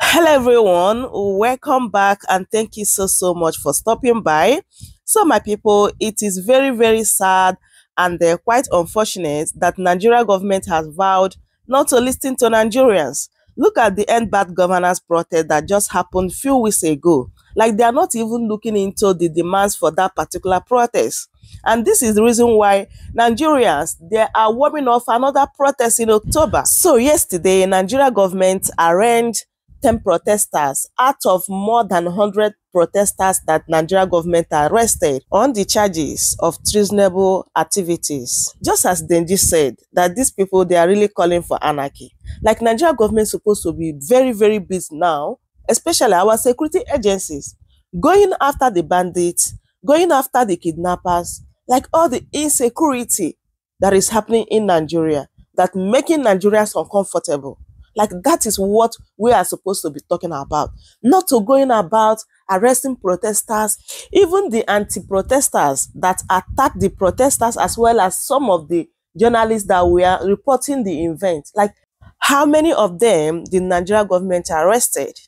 Hello everyone, welcome back and thank you so much for stopping by. So my people, it is very sad and quite unfortunate that Nigeria government has vowed not to listen to Nigerians. Look at the End Bad Governance protest that just happened few weeks ago. Like they are not even looking into the demands for that particular protest. And this is the reason why Nigerians, they are warming up another protest in October. So yesterday, Nigeria government arraigned 10 protesters out of more than 100 protesters that Nigeria government arrested on the charges of treasonable activities. Just as Deji said, that these people, they are really calling for anarchy. Like Nigeria government supposed to be very busy now, especially our security agencies, going after the bandits, going after the kidnappers, like all the insecurity that is happening in Nigeria, that making Nigerians uncomfortable. Like that is what we are supposed to be talking about. Not to going about arresting protesters, even the anti-protesters that attack the protesters, as well as some of the journalists that were reporting the event. Like how many of them the Nigeria government arrested?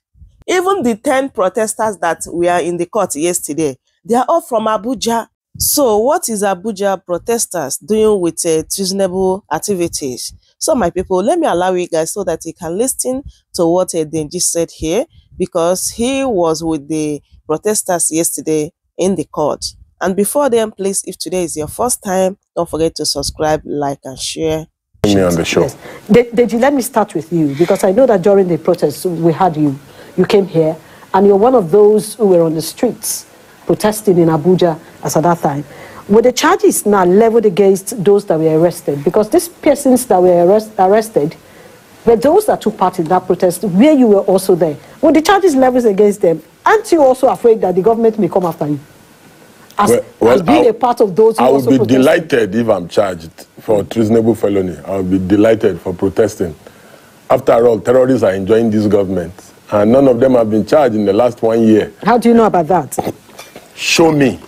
Even the 10 protesters that were in the court yesterday, they are all from Abuja. So what is Abuja protesters doing with treasonable activities? So my people, let me allow you guys so that you can listen to what Deji said here, because he was with the protesters yesterday in the court. And before then, please, if today is your first time, don't forget to subscribe, like, and share. Me on the show. Yes. Deji, let me start with you, because I know that during the protests we had you came here, and you're one of those who were on the streets protesting in Abuja as at that time. Were the charges now leveled against those that were arrested? Because these persons that were arrested were those that took part in that protest, where you were also there. Were the charges leveled against them? Aren't you also afraid that the government may come after you? As being a part of those who I also would be delighted if I'm charged for treasonable felony. I would be delighted for protesting. After all, terrorists are enjoying this government, and none of them have been charged in the last 1 year. How do you know about that? Show me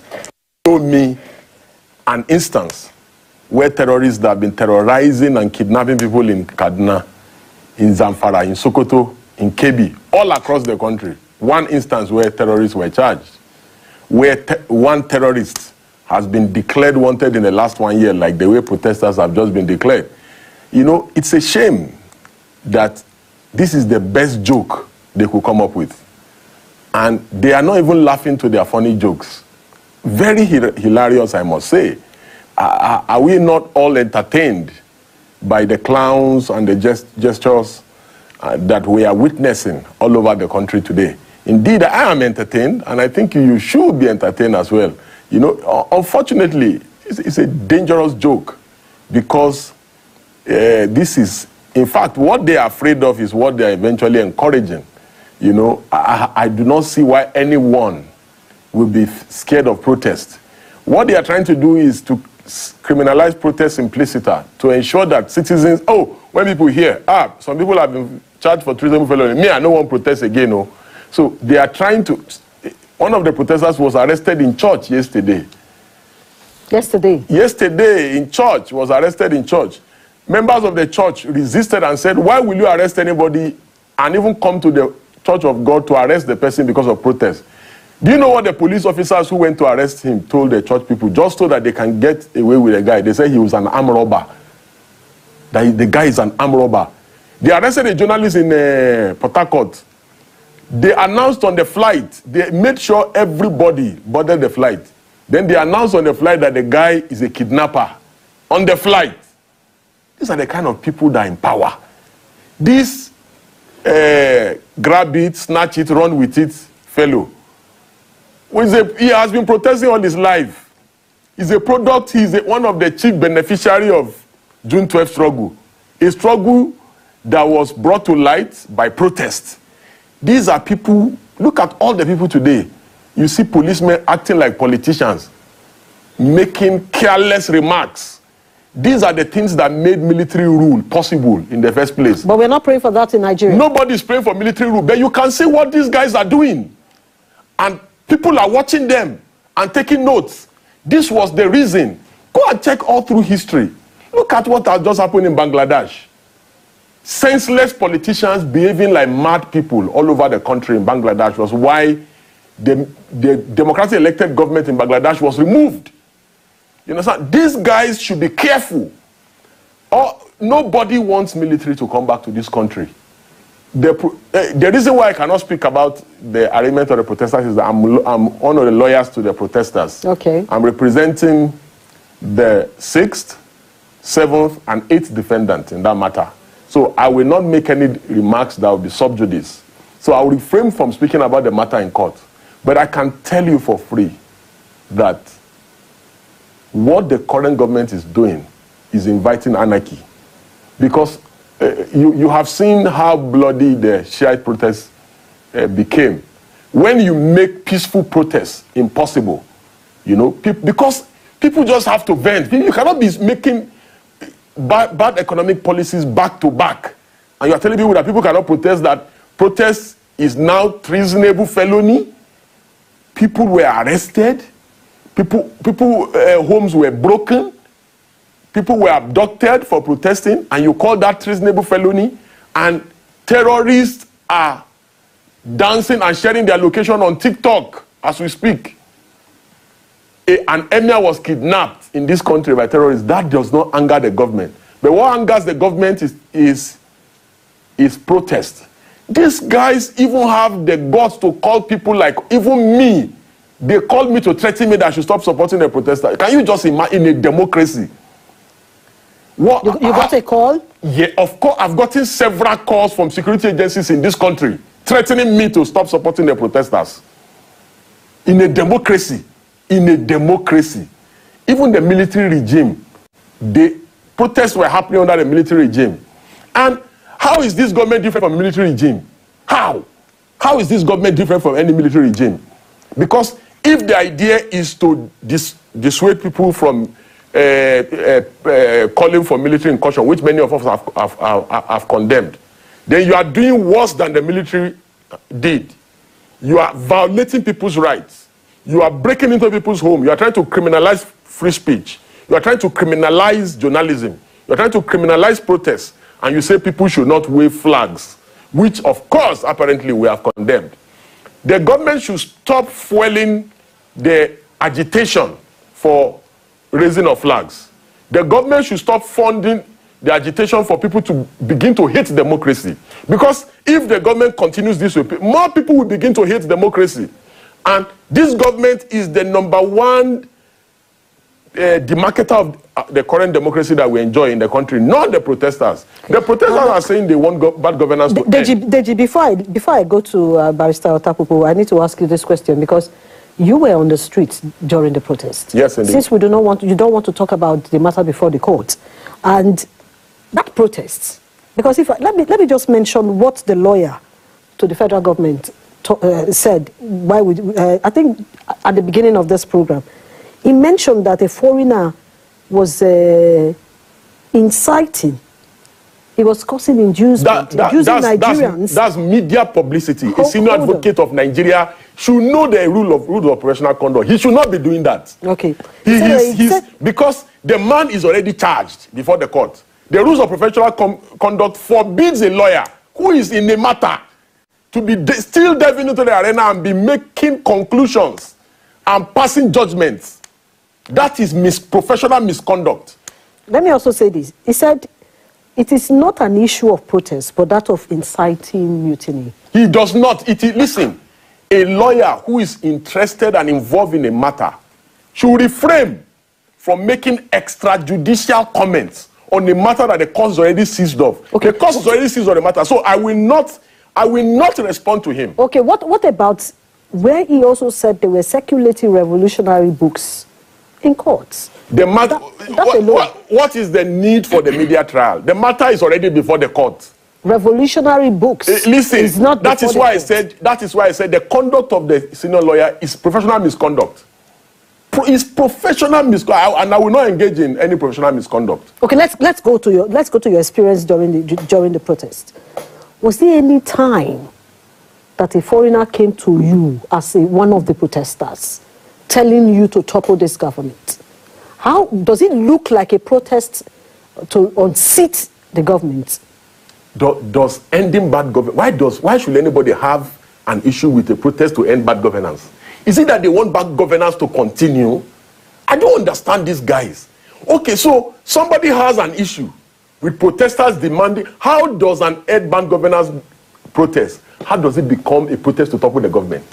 an instance where terrorists that have been terrorizing and kidnapping people in Kaduna, in Zamfara, in Sokoto, in Kebbi, all across the country. One instance where terrorists were charged, where one terrorist has been declared wanted in the last 1 year, like the way protesters have just been declared. You know, it's a shame that this is the best joke they could come up with. And they are not even laughing to their funny jokes. Very hilarious, I must say. Are we not all entertained by the clowns and the gestures that we are witnessing all over the country today? Indeed, I am entertained, and I think you should be entertained as well. You know, unfortunately, it's a dangerous joke, because this is, in fact, what they are afraid of is what they are eventually encouraging. You know, I do not see why anyone will be scared of protest. What they are trying to do is to criminalize protest implicita, to ensure that citizens, when people hear, some people have been charged for treasonable felony, me, I don't want to protest again. No. So they are trying to, one of the protesters was arrested in church yesterday. Yesterday in church, was arrested in church. Members of the church resisted and said, why will you arrest anybody and even come to the Church of God to arrest the person because of protest? Do you know what the police officers who went to arrest him told the church people, just so that they can get away with the guy? They said he was an armed robber. That the guy is an armed robber. They arrested a journalist in Port Harcourt. They announced on the flight, they made sure everybody boarded the flight. Then they announced on the flight that the guy is a kidnapper. On the flight. These are the kind of people that are in power. This grab it, snatch it, run with it fellow, he has been protesting all his life. He's a product, he's one of the chief beneficiaries of June 12 struggle. A struggle that was brought to light by protest. These are people, look at all the people today. You see policemen acting like politicians, making careless remarks. These are the things that made military rule possible in the first place. But we're not praying for that in Nigeria. Nobody's praying for military rule, but you can see what these guys are doing. And people are watching them and taking notes. This was the reason. Go and check all through history. Look at what has just happened in Bangladesh. senseless politicians behaving like mad people all over the country in Bangladesh was why the democratically elected government in Bangladesh was removed. You understand? These guys should be careful. Nobody wants military to come back to this country. The reason why I cannot speak about the arraignment of the protesters is that I'm one of the lawyers to the protesters. Okay. I'm representing the 6th, 7th, and 8th defendant in that matter. So I will not make any remarks that will be sub judice. So I will refrain from speaking about the matter in court. But I can tell you for free that what the current government is doing is inviting anarchy. Because you have seen how bloody the Shiite protests became. When you make peaceful protests impossible, you know, because people just have to vent. You cannot be making bad economic policies back to back. And you are telling people that people cannot protest, that protest is now treasonable felony. People were arrested. Homes were broken. People were abducted for protesting, and you call that treasonable felony, and terrorists are dancing and sharing their location on TikTok as we speak. An emir was kidnapped in this country by terrorists. That does not anger the government. But what angers the government is protest. These guys even have the guts to call people like even me. They called me to threaten me that I should stop supporting the protesters. Can you just imagine, in a democracy? What, you got a call? Yeah, of course. I've gotten several calls from security agencies in this country threatening me to stop supporting the protesters. In a democracy, even the military regime, the protests were happening under the military regime. And how is this government different from military regime? How? How is this government different from any military regime? Because if the idea is to dissuade people from calling for military incursion, which many of us have condemned, then you are doing worse than the military did. You are violating people's rights. You are breaking into people's homes. You are trying to criminalize free speech. You are trying to criminalize journalism. You are trying to criminalize protests. And you say people should not wave flags, which, of course, apparently we have condemned. The government should stop fueling the agitation for raising of flags. The government should stop funding the agitation for people to begin to hate democracy. Because if the government continues this way, more people will begin to hate democracy. And this government is the #1 demarcator of the current democracy that we enjoy in the country, not the protesters. The protesters are saying they want bad governance to end. Deji, before I go to Barrister Otapopo, I need to ask you this question, because you were on the streets during the protest. Yes, indeed. Since you don't want to talk about the matter before the court, and that protest, because let me just mention what the lawyer to the federal government said. I think at the beginning of this program, he mentioned that a foreigner was inciting. He was causing inducement, using Nigerians. That's media publicity. A senior advocate of Nigeria should know the rules of professional conduct. He should not be doing that. Okay. Because the man is already charged before the court. The rules of professional conduct forbids a lawyer who is in a matter to be still delving into the arena and be making conclusions and passing judgments. That is professional misconduct. Let me also say this. He said it is not an issue of protest, but that of inciting mutiny. He does not. Listen, a lawyer who is interested and involved in a matter should refrain from making extrajudicial comments on a matter that the court is already seized of. Okay. The court is already seized on the matter. So I will not respond to him. Okay, what about where he also said there were circulating revolutionary books in courts? What is the need for the media trial? The matter is already before the court. Revolutionary books. Listen, is not that is why I said the conduct of the senior lawyer is professional misconduct. It's professional misconduct, and I will not engage in any professional misconduct. Okay, let's go to your experience during the protest. Was there any time that a foreigner came to you as one of the protesters, telling you to topple this government? How does it look like a protest to unseat the government? does ending bad governance, why should anybody have an issue with a protest to end bad governance? Is it that they want bad governance to continue? I don't understand these guys. Okay, so somebody has an issue with protesters demanding, how does an end bad governance protest, how does it become a protest to topple the government?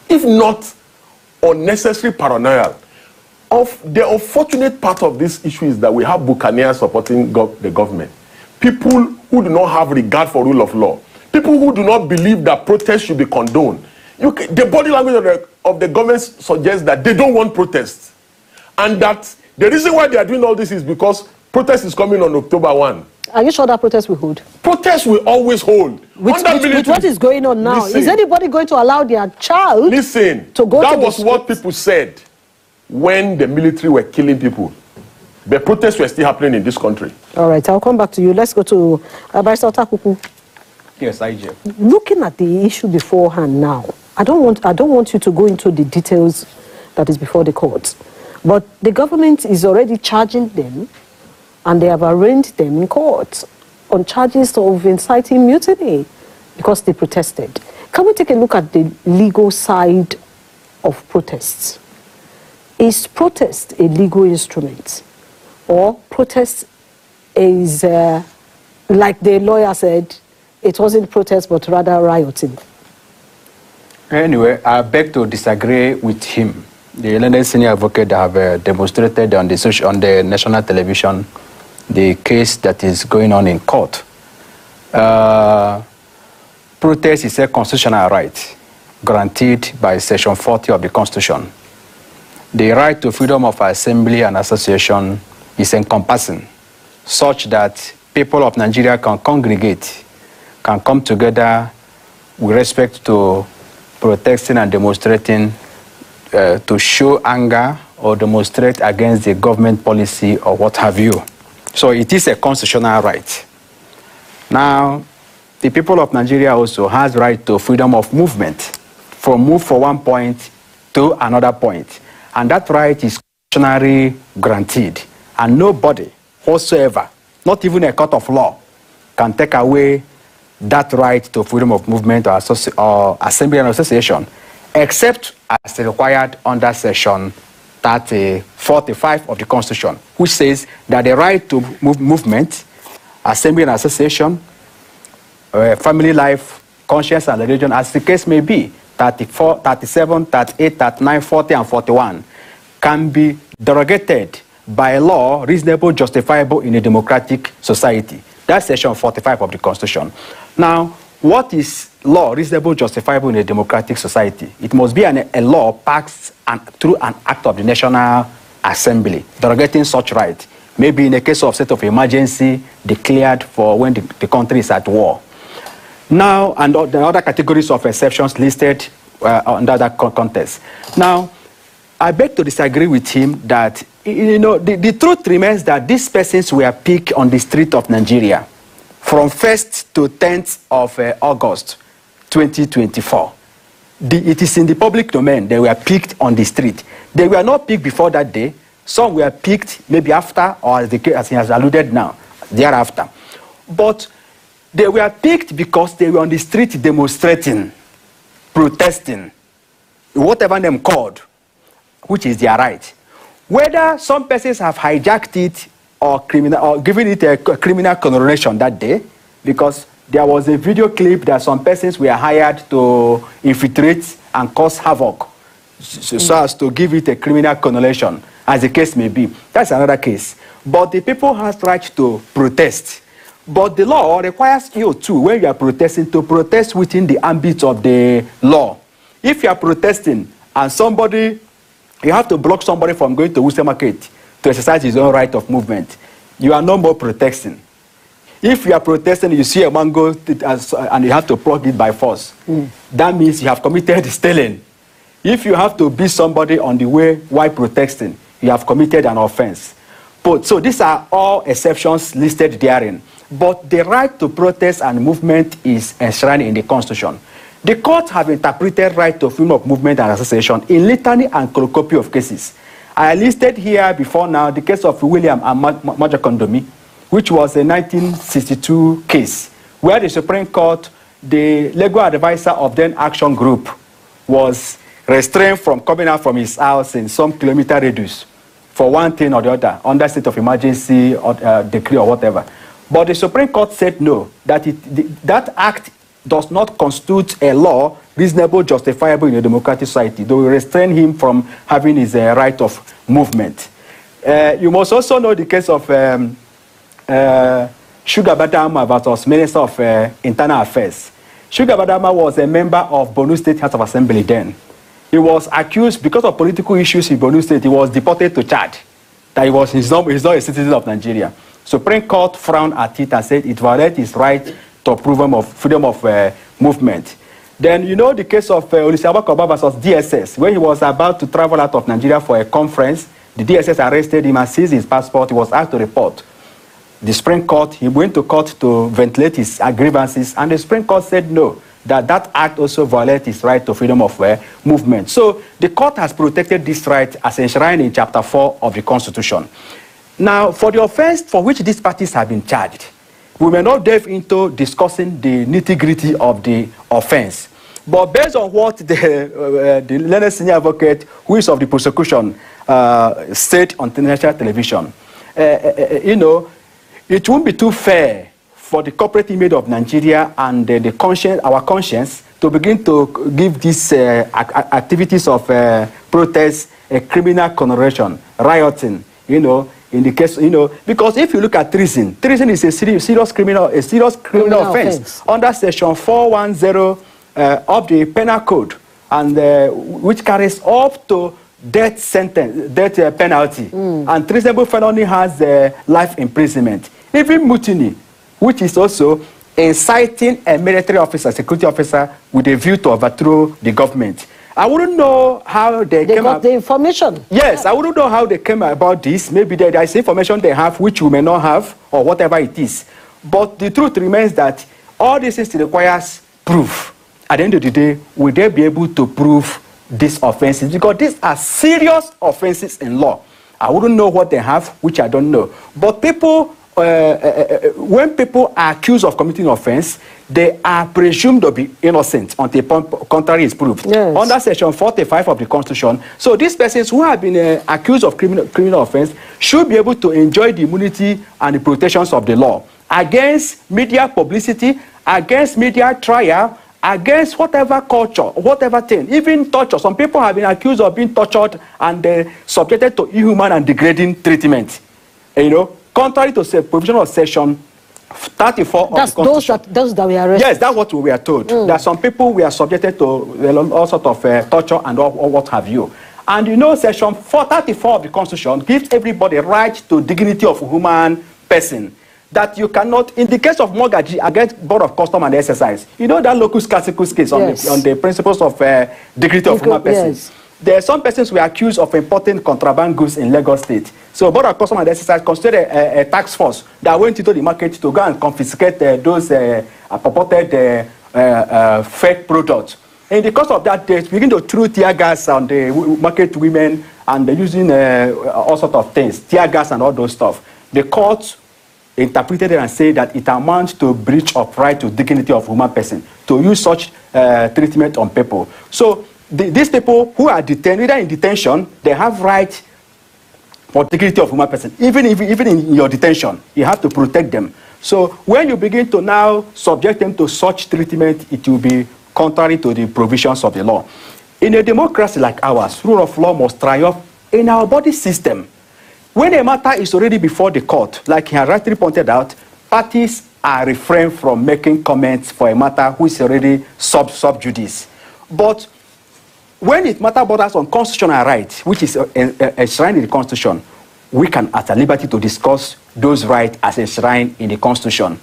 If not unnecessary paranoia. The unfortunate part of this issue is that we have buccaneers supporting the government. People who do not have regard for rule of law. People who do not believe that protests should be condoned. The body language of the government suggests that they don't want protests. And that the reason why they are doing all this is because protest is coming on October 1. Are you sure that protest will hold? Protests will always hold. With what is going on now, is anybody going to allow their child to go that to the was what people said when the military were killing people. The protests were still happening in this country. All right, I'll come back to you. Let's go to Barrister Takuku. Yes, IJ. Looking at the issue beforehand now, I don't want you to go into the details that is before the courts, but the government is already charging them, and they have arraigned them in court on charges of inciting mutiny because they protested. Can we take a look at the legal side of protests? Is protest a legal instrument? Or protest is, like the lawyer said, it wasn't protest but rather rioting? Anyway, I beg to disagree with him. The learned senior advocate have demonstrated on the national television the case that is going on in court. Protest is a constitutional right granted by Section 40 of the Constitution. The right to freedom of assembly and association is encompassing, such that people of Nigeria can congregate, can come together with respect to protesting and demonstrating to show anger or demonstrate against the government policy or what have you. So it is a constitutional right. Now, the people of Nigeria also has right to freedom of movement, move from one point to another point. And that right is constitutionally granted. And nobody whatsoever, not even a court of law, can take away that right to freedom of movement or assembly and association, except as required under Section 45 of the Constitution, which says that the right to movement, assembly and association, family life, conscience and religion, as the case may be, 34, 37, 38, 39, 40, and 41, can be derogated by law reasonable, justifiable in a democratic society. That's Section 45 of the Constitution. Now, what is law reasonable, justifiable in a democratic society? It must be a law passed through an act of the National Assembly, derogating such right. Maybe in a case of state of emergency declared for when the country is at war. Now, and the other categories of exceptions listed under that context. Now, I beg to disagree with him that, the truth remains that these persons were picked on the street of Nigeria from 1st to 10th of August 2024. It is in the public domain. They were picked on the street. They were not picked before that day. Some were picked maybe after, or as he has alluded now, thereafter. But they were picked because they were on the street demonstrating, protesting, whatever name called, which is their right. Whether some persons have hijacked it or given it a criminal connotation that day, because there was a video clip that some persons were hired to infiltrate and cause havoc, so as to give it a criminal connotation, as the case may be. That's another case. But the people have right to protest. But the law requires you too, when you are protesting, to protest within the ambit of the law. If you are protesting and you have to block somebody from going to Worcester Market to exercise his own right of movement, you are no more protesting. If you are protesting, you see a mango and you have to plug it by force, that means you have committed stealing. If you have to beat somebody on the way while protesting, you have committed an offense. So these are all exceptions listed therein. But the right to protest and movement is enshrined in the Constitution. The courts have interpreted right to freedom of movement and association in litany and cornucopia of cases. I listed here before now the case of William and Majakondomi, which was a 1962 case, where the Supreme Court, the legal advisor of then Action Group, was restrained from coming out from his house in some kilometer radius for one thing or the other, under state of emergency or decree or whatever. But the Supreme Court said no, that that act does not constitute a law reasonable, justifiable in a democratic society. They will restrain him from having his right of movement. You must also know the case of Sugar Badama versus Minister of Internal Affairs. Sugar Badama was a member of Borno State House of Assembly then. He was accused, because of political issues in Borno State, he was deported to Chad. That he's not a citizen of Nigeria. Supreme Court frowned at it and said it violated his right to freedom of movement. Then you know the case of Olusegun Obasanjo versus DSS, when he was about to travel out of Nigeria for a conference. The DSS arrested him and seized his passport. He was asked to report. The Supreme Court, he went to court to ventilate his grievances, and the Supreme Court said no, that act also violates his right to freedom of movement. So the court has protected this right as enshrined in Chapter 4 of the Constitution. Now, for the offense for which these parties have been charged, we may not delve into discussing the nitty-gritty of the offense. But based on what the learned senior advocate, who is of the prosecution, said on national television, you know, it won't be too fair for the corporate image of Nigeria and our conscience to begin to give these activities of protest a criminal connotation, rioting, you know, in the case, you know, because if you look at treason is a serious criminal offense under Section 410 of the Penal Code, and which carries up to death penalty, and treasonable felony has life imprisonment. Even mutiny, which is also inciting a military officer, security officer, with a view to overthrow the government. I wouldn't know how they came got the information. Yes, I wouldn't know how they came about this. Maybe there is information they have which we may not have, or whatever it is. But the truth remains that all this requires proof. At the end of the day, will they be able to prove these offenses? Because these are serious offenses in law. I wouldn't know what they have, which I don't know. But people, when people are accused of committing offense, they are presumed to be innocent until contrary is proved. Yes. Under Section 45 of the Constitution. So these persons who have been accused of criminal offense should be able to enjoy the immunity and the protections of the law against media publicity, against media trial, against whatever culture, whatever thing, even torture. Some people have been accused of being tortured and subjected to inhuman and degrading treatment. You know, contrary to the provision of Section 34 of the Constitution. Those that we arrested. Yes, that's what we are told. That some people were subjected to all sorts of torture and all what have you. And you know, Section 434 of the Constitution gives everybody right to dignity of a human person. That you cannot, in the case of mortgage against Board of Custom and Exercise, you know that locus classicus case on the principles of dignity of human person. Yes. There are some persons who are accused of importing contraband goods in Lagos State. So Board of Custom and Exercise considered a task force that went into the market to go and confiscate those purported fake products. In the course of that, they begin to throw tear gas on the market women, and they're using all sorts of things, tear gas and all those stuff. The court interpreted it and said that it amounts to breach of right to dignity of human person to use such treatment on people. So these people who are detained, either in detention, they have right for dignity of human person. Even in your detention, you have to protect them. So when you begin to now subject them to such treatment, it will be contrary to the provisions of the law. In a democracy like ours, rule of law must triumph in our body system. When a matter is already before the court, like he has rightly pointed out, parties are refrained from making comments for a matter which is already sub judice. But when it matter borders on constitutional rights, which is enshrined in the Constitution, we can at liberty to discuss those rights as enshrined in the Constitution.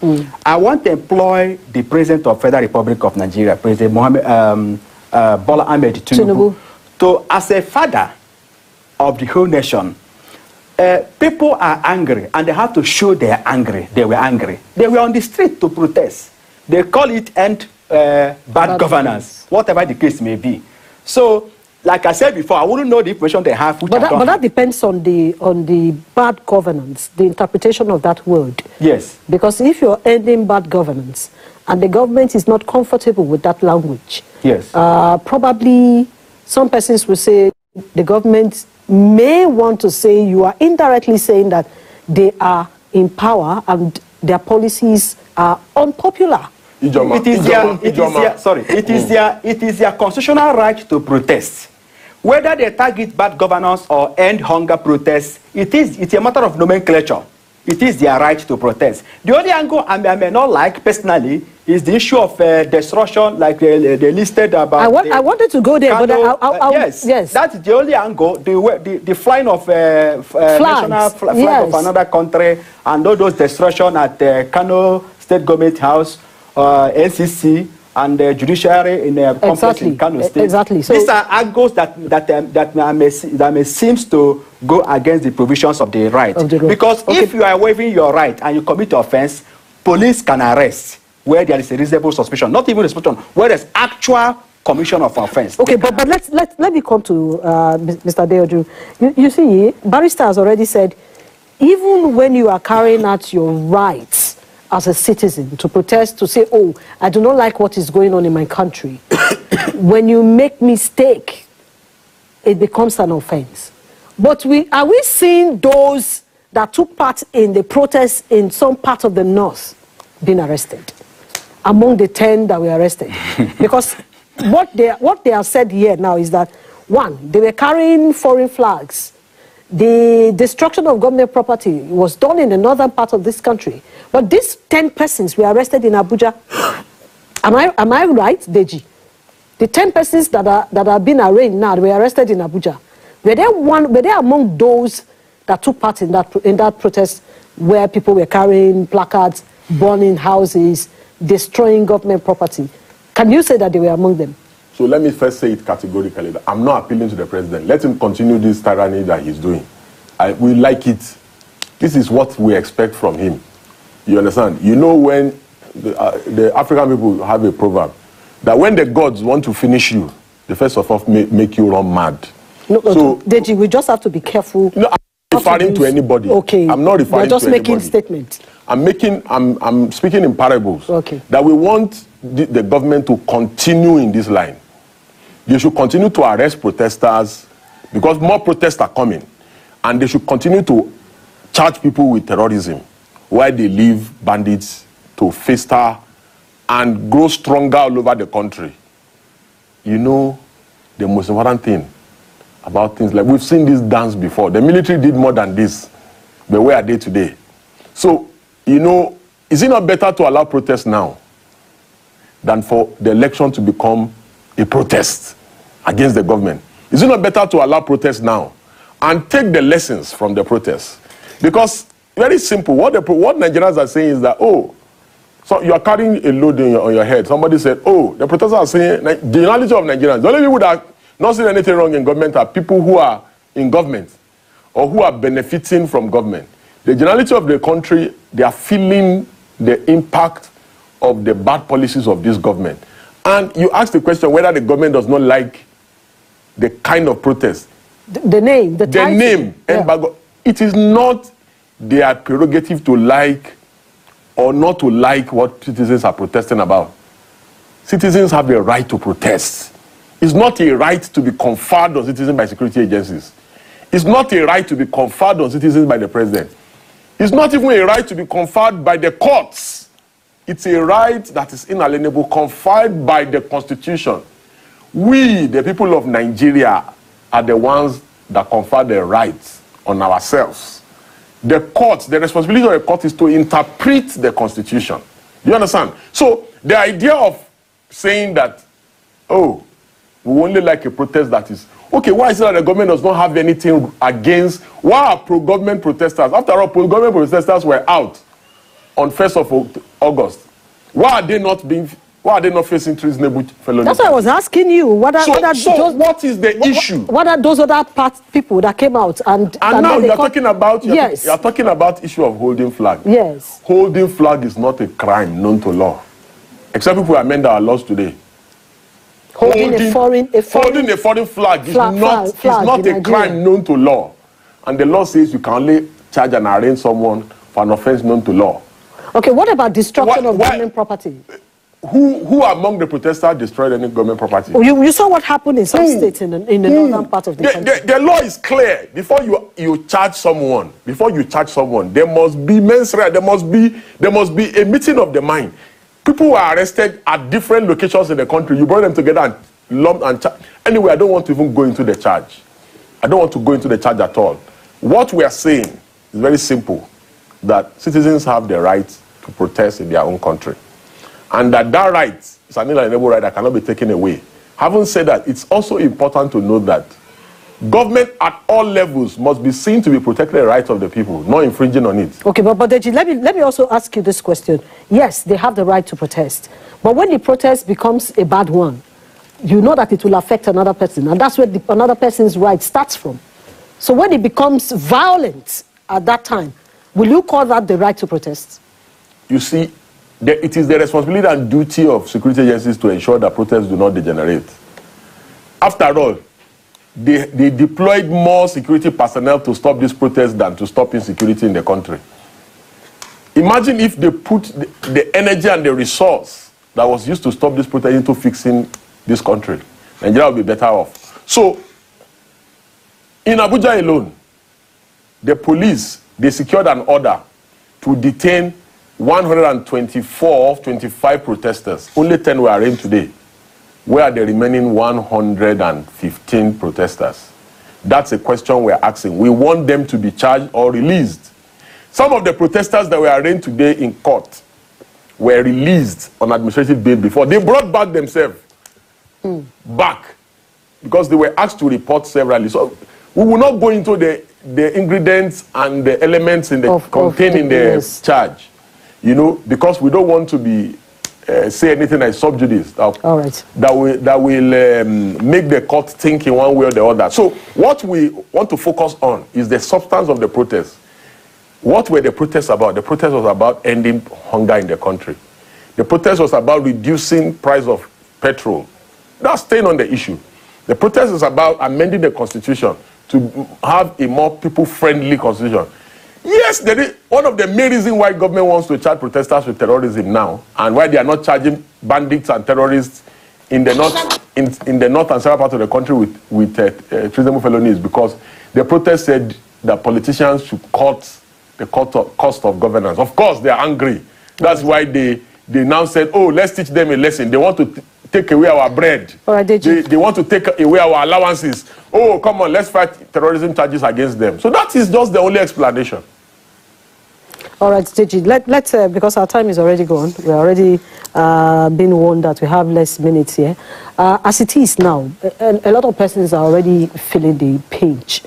I want to employ the President of the Federal Republic of Nigeria, President Bola Ahmed Tinubu, to, as a father of the whole nation, people are angry, and they have to show they are angry. They were angry. They were on the street to protest. They call it end bad governance, whatever the case may be. So, like I said before, I wouldn't know the information they have. But that depends on the bad governance, the interpretation of that word. Yes. Because if you're ending bad governance, and the government is not comfortable with that language. Yes. Probably some persons will say the government may want to say you are indirectly saying that they are in power and their policies are unpopular. It is their constitutional right to protest. Whether they target bad governance or end hunger protests, it's a matter of nomenclature. It is their right to protest. The only angle I may not like personally is the issue of destruction, like they listed about. I wanted to go there, Kano, but yes, that's the only angle. The flying of national flag of another country and all those destruction at Kano State Government House, NCC. And the judiciary in the complex in Kano State. Exactly. So these are angles that may seem to go against the provisions of the right. Because if you are waiving your right and you commit offense, police can arrest where there is a reasonable suspicion, not even a suspicion, where there's actual commission of offense. Okay, but let me come to Mr. Deji. You see, Barrister has already said, even when you are carrying out your rights as a citizen to protest, to say, oh, I do not like what is going on in my country, when you make mistake, it becomes an offense. But are we seeing those that took part in the protests in some part of the north being arrested among the 10 that were arrested? Because what they have said here now is that, one, they were carrying foreign flags. The destruction of government property was done in the northern part of this country. But these 10 persons were arrested in Abuja. Am I right, Deji? The 10 persons that are being arraigned now were arrested in Abuja. Were they among those that took part in that protest where people were carrying placards, burning houses, destroying government property? Can you say that they were among them? So let me first say it categorically. I'm not appealing to the president. Let him continue this tyranny that he's doing. We like it. This is what we expect from him. You understand? You know, when the African people have a proverb that when the gods want to finish you, they first of all make you run mad. No, so, Deji, we just have to be careful. No, I'm not referring to anybody. Okay. I'm not referring to anybody. You're just making statements. I'm speaking in parables. Okay. That we want the government to continue in this line. They should continue to arrest protesters because more protests are coming. And they should continue to charge people with terrorism while they leave bandits to fester and grow stronger all over the country. You know, the most important thing about things like, we've seen this dance before. The military did more than this. But where are they today? So, you know, is it not better to allow protests now than for the election to become a protest against the government? Is it not better to allow protests now and take the lessons from the protests? Because, very simple, what Nigerians are saying is that, oh, so you are carrying a load on your head. Somebody said, oh, the protesters are saying, the knowledge of Nigerians, the only people that are not seeing anything wrong in government are people who are in government or who are benefiting from government. The generality of the country, they are feeling the impact of the bad policies of this government. And you ask the question whether the government does not like the kind of protest. The name, the title. name, embargo. It is not their prerogative to like or not to like what citizens are protesting about. Citizens have a right to protest. It's not a right to be conferred on citizens by security agencies. It's not a right to be conferred on citizens by the president. It's not even a right to be conferred by the courts. It's a right that is inalienable, conferred by the Constitution. We, the people of Nigeria, are the ones that confer the rights on ourselves. The courts, the responsibility of the court is to interpret the Constitution. Do you understand? So the idea of saying that, oh, we only like a protest that is, okay, why is it that the government does not have anything against, why are pro-government protesters? After all, pro-government protesters were out on 1st of August. Why are they not facing treasonable felony? That's why I was asking you. What is the issue? What are those other people that came out and now you're talking about you're talking about issue of holding flag. Yes. Holding flag is not a crime known to law, except if we amend our laws today. Holding a foreign flag is not a crime known to law, and the law says you can only charge and arraign someone for an offense known to law. Okay, what about destruction of government property? who among the protesters destroyed any government property? Oh, you saw what happened in some states in the northern part of the country. The law is clear. Before you charge someone, there must be mens rea. There must be a meeting of the mind. People were arrested at different locations in the country. You brought them together and lumped and charged. Anyway, I don't want to even go into the charge. I don't want to go into the charge at all. What we are saying is very simple, that citizens have the right to protest in their own country. And that right is an inalienable right that cannot be taken away. Having said that, it's also important to note that government at all levels must be seen to be protecting the rights of the people, not infringing on it. Okay, but Deji, let me also ask you this question. Yes, they have the right to protest. But when the protest becomes a bad one, you know that it will affect another person. And that's where another person's right starts from. So when it becomes violent at that time, will you call that the right to protest? You see, it is the responsibility and duty of security agencies to ensure that protests do not degenerate. After all, they deployed more security personnel to stop this protest than to stop insecurity in the country. Imagine if they put the energy and the resource that was used to stop this protest into fixing this country. Nigeria will be better off. So, in Abuja alone, the police, they secured an order to detain 124 of 25 protesters. Only 10 were arraigned today. Where are the remaining 115 protesters? That's a question we're asking. We want them to be charged or released. Some of the protesters that were arraigned today in court were released on administrative bail before. They brought back themselves back because they were asked to report severally. So we will not go into the ingredients and the elements in the contained in the charge. You know, because we don't want to be say anything like sub judice that will make the court think in one way or the other. So what we want to focus on is the substance of the protest. What were the protests about? The protest was about ending hunger in the country. The protest was about reducing price of petrol. That's staying on the issue. The protest is about amending the constitution to have a more people-friendly constitution. Yes, there is one of the main reasons why government wants to charge protesters with terrorism now, and why they are not charging bandits and terrorists in the north and central part of the country with treasonable felonies, because the protest said that politicians should cut the cost of governance. Of course, they are angry. That's why they now said, oh, let's teach them a lesson. They want to take away our bread. All right, they want to take away our allowances. Oh, come on, let's fight terrorism charges against them. So that is just the only explanation. All right, Deji, let's because our time is already gone. We're already been warned that we have less minutes here. As it is now, a lot of persons are already feeling the pinch.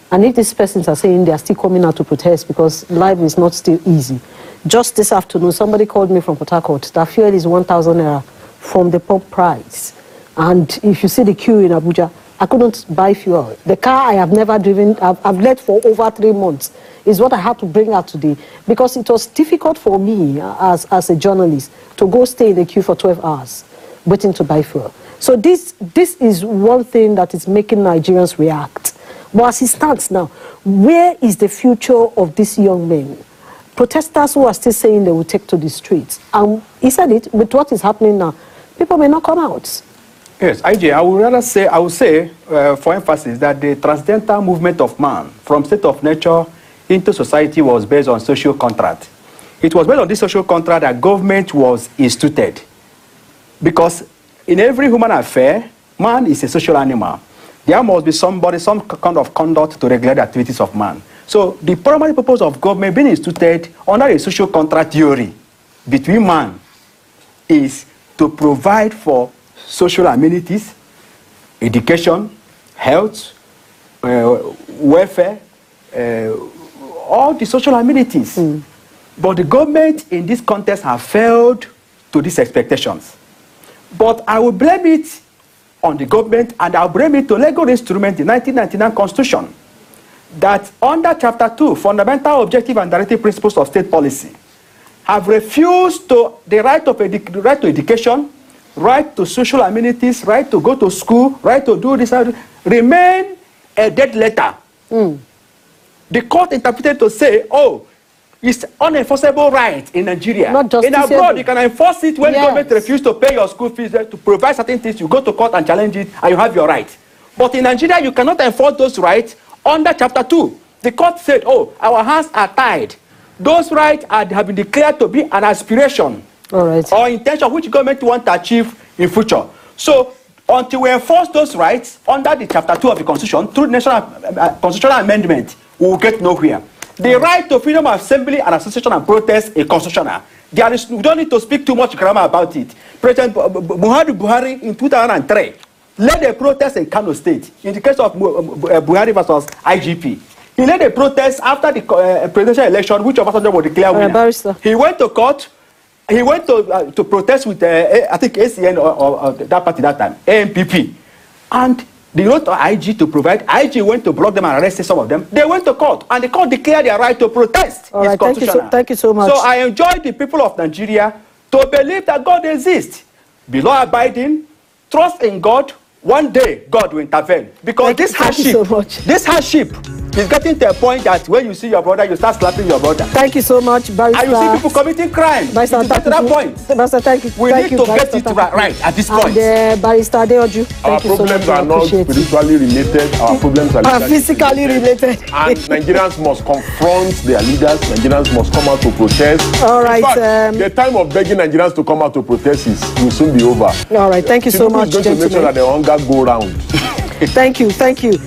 And if these persons are saying they are still coming out to protest because life is not still easy. Just this afternoon, somebody called me from Port Harcourt that fuel is 1,000 naira from the pump price. And if you see the queue in Abuja, I couldn't buy fuel. The car I have never driven, I've led for over 3 months, is what I had to bring out today. Because it was difficult for me as a journalist to go stay in the queue for 12 hours waiting to buy fuel. So this is one thing that is making Nigerians react. But as it stands now, where is the future of these young men? Protesters who are still saying they will take to the streets. He said it, with what is happening now, people may not come out. Yes, IJ, I would say, for emphasis, that the transcendental movement of man from state of nature into society was based on social contract. It was based on this social contract that government was instituted. Because in every human affair, man is a social animal. There must be some kind of conduct to regulate the activities of man. So the primary purpose of government being instituted under a social contract theory between man is to provide for social amenities, education, health, welfare, all the social amenities. But the government in this context have failed to these expectations. But I will blame it on the government, and I'll blame it to legal instrument, the 1999 Constitution, that under Chapter 2, Fundamental Objective and Directive Principles of State Policy, have refused to the right to education, right to social amenities, right to go to school, right to do this, remain a dead letter. The court interpreted to say, oh, is unenforceable right in Nigeria. Not in abroad, justiciable. you can enforce it when Yes. government refuses to pay your school fees, to provide certain things. You go to court and challenge it, and you have your right. But in Nigeria, you cannot enforce those rights under Chapter 2. The court said, oh, our hands are tied. Those rights have been declared to be an aspiration or intention which government want to achieve in future. So until we enforce those rights under the Chapter 2 of the Constitution, through the National Constitutional Amendment, we will get nowhere. The right to freedom of assembly and association and protest is constitutional. We don't need to speak too much grammar about it. President Buhari in 2003 led a protest in Kano State in the case of Buhari versus IGP. He led a protest after the presidential election, which Obasanjo was declared winner. He went to court. He went to protest with, I think, ACN or that party that time, ANPP. And they wrote to IG to provide. IG went to block them and arrested some of them. They went to court, and the court declared their right to protest. All right, thank you so much. So I enjoy the people of Nigeria to believe that God exists. Be law-abiding, trust in God. One day, God will intervene. Because this hardship is getting to a point that when you see your brother, you start slapping your brother. Thank you so much, Barrister. And you see people committing crime. It get to that point. Barrister, thank you. We need to get it right at this point. And Barrister Adeoju, thank you so much. Our problems are not spiritually related. Our problems are physically related. And Nigerians must confront their leaders. Nigerians must come out to protest. All right. In fact, the time of begging Nigerians to come out to protest will soon be over. All right. Thank you so much, Tinubu is going to make sure that the hunger go round. Thank you.